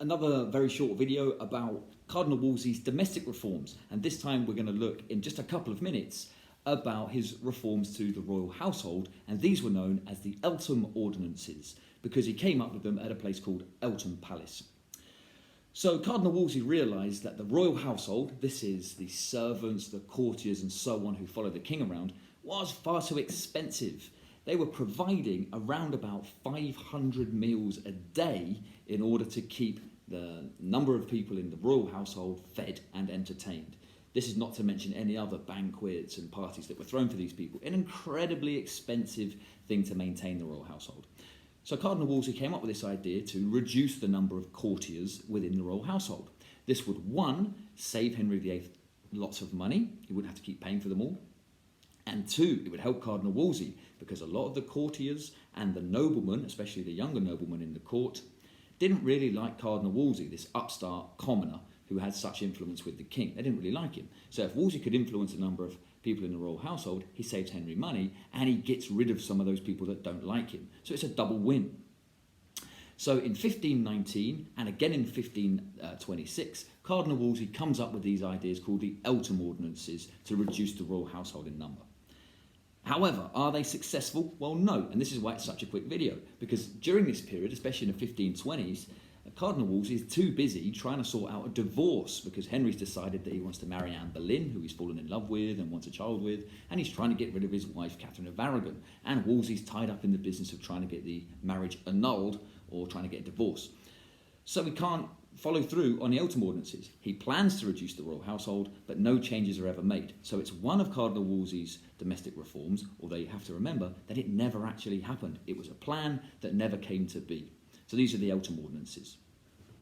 Another very short video about Cardinal Wolsey's domestic reforms, and this time we're going to look in just a couple of minutes about his reforms to the royal household, and these were known as the Eltham Ordinances because he came up with them at a place called Eltham Palace. So Cardinal Wolsey realised that the royal household, this is the servants, the courtiers and so on who follow the king around, was far too expensive. They were providing around about 500 meals a day in order to keep the number of people in the royal household fed and entertained. This is not to mention any other banquets and parties that were thrown for these people. An incredibly expensive thing to maintain the royal household. So Cardinal Wolsey came up with this idea to reduce the number of courtiers within the royal household. This would, one, save Henry VIII lots of money. He wouldn't have to keep paying for them all. And two, it would help Cardinal Wolsey because a lot of the courtiers and the noblemen, especially the younger noblemen in the court, didn't really like Cardinal Wolsey, this upstart commoner who had such influence with the king. They didn't really like him. So if Wolsey could influence a number of people in the royal household, he saves Henry money and he gets rid of some of those people that don't like him. So it's a double win. So in 1519 and again in 1526, Cardinal Wolsey comes up with these ideas called the Eltham Ordinances to reduce the royal household in number. However, are they successful? Well, no, and this is why it's such a quick video, because during this period, especially in the 1520s, Cardinal Wolsey is too busy trying to sort out a divorce because Henry's decided that he wants to marry Anne Boleyn, who he's fallen in love with and wants a child with, and he's trying to get rid of his wife, Catherine of Aragon, and Wolsey's tied up in the business of trying to get the marriage annulled or trying to get a divorce. So he can't follow through on the Eltham Ordinances. He plans to reduce the royal household, but no changes are ever made. So it's one of Cardinal Wolsey's domestic reforms, although you have to remember that it never actually happened. It was a plan that never came to be. So these are the Eltham Ordinances.